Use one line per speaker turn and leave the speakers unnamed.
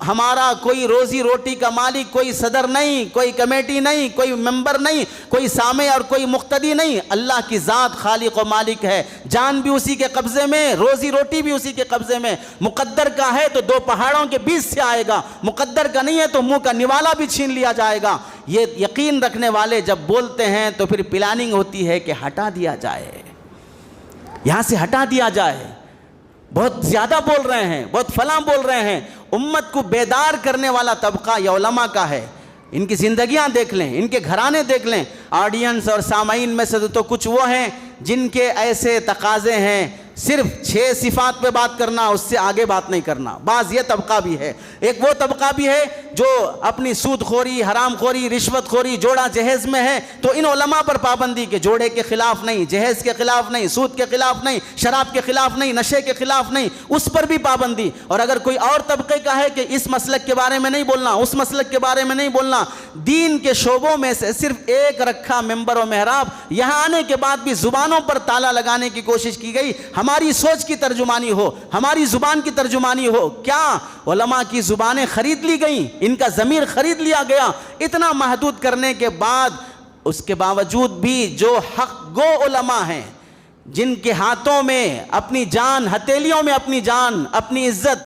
ہمارا کوئی روزی روٹی کا مالک کوئی صدر نہیں، کوئی کمیٹی نہیں، کوئی ممبر نہیں، کوئی سامع اور کوئی مقتدی نہیں، اللہ کی ذات خالق و مالک ہے، جان بھی اسی کے قبضے میں، روزی روٹی بھی اسی کے قبضے میں۔ مقدر کا ہے تو دو پہاڑوں کے بیچ سے آئے گا، مقدر کا نہیں ہے تو منہ کا نوالا بھی چھین لیا جائے گا۔ یہ یقین رکھنے والے جب بولتے ہیں تو پھر پلاننگ ہوتی ہے کہ ہٹا دیا جائے، یہاں سے ہٹا دیا جائے، بہت زیادہ بول رہے ہیں، بہت فلاں بول رہے ہیں۔ امت کو بیدار کرنے والا طبقہ یہ علماء کا ہے۔ ان کی زندگیاں دیکھ لیں، ان کے گھرانے دیکھ لیں۔ آڈینس اور سامعین میں سے تو کچھ وہ ہیں جن کے ایسے تقاضے ہیں، صرف 6 صفات پہ بات کرنا، اس سے آگے بات نہیں کرنا۔ بعض یہ طبقہ بھی ہے۔ ایک وہ طبقہ بھی ہے جو اپنی سود خوری، حرام خوری، رشوت خوری، جوڑا جہیز میں ہے، تو ان علماء پر پابندی کہ جوڑے کے خلاف نہیں، جہیز کے خلاف نہیں، سود کے خلاف نہیں، شراب کے خلاف نہیں، نشے کے خلاف نہیں، اس پر بھی پابندی۔ اور اگر کوئی اور طبقے کا ہے کہ اس مسلک کے بارے میں نہیں بولنا، اس مسلک کے بارے میں نہیں بولنا، دین کے شعبوں میں سے صرف ایک رکھا منبر و محراب، یہاں آنے کے بعد بھی زبانوں پر تالا لگانے کی کوشش کی گئی، ہماری سوچ کی ترجمانی ہو، ہماری زبان کی ترجمانی ہو۔ کیا علماء کی زبانیں خرید لی گئیں، ان کا ضمیر خرید لیا گیا؟ اتنا محدود کرنے کے بعد، اس کے باوجود بھی جو حق گو علماء ہیں، جن کے ہاتھوں میں اپنی جان، ہتھیلیوں میں اپنی جان، اپنی عزت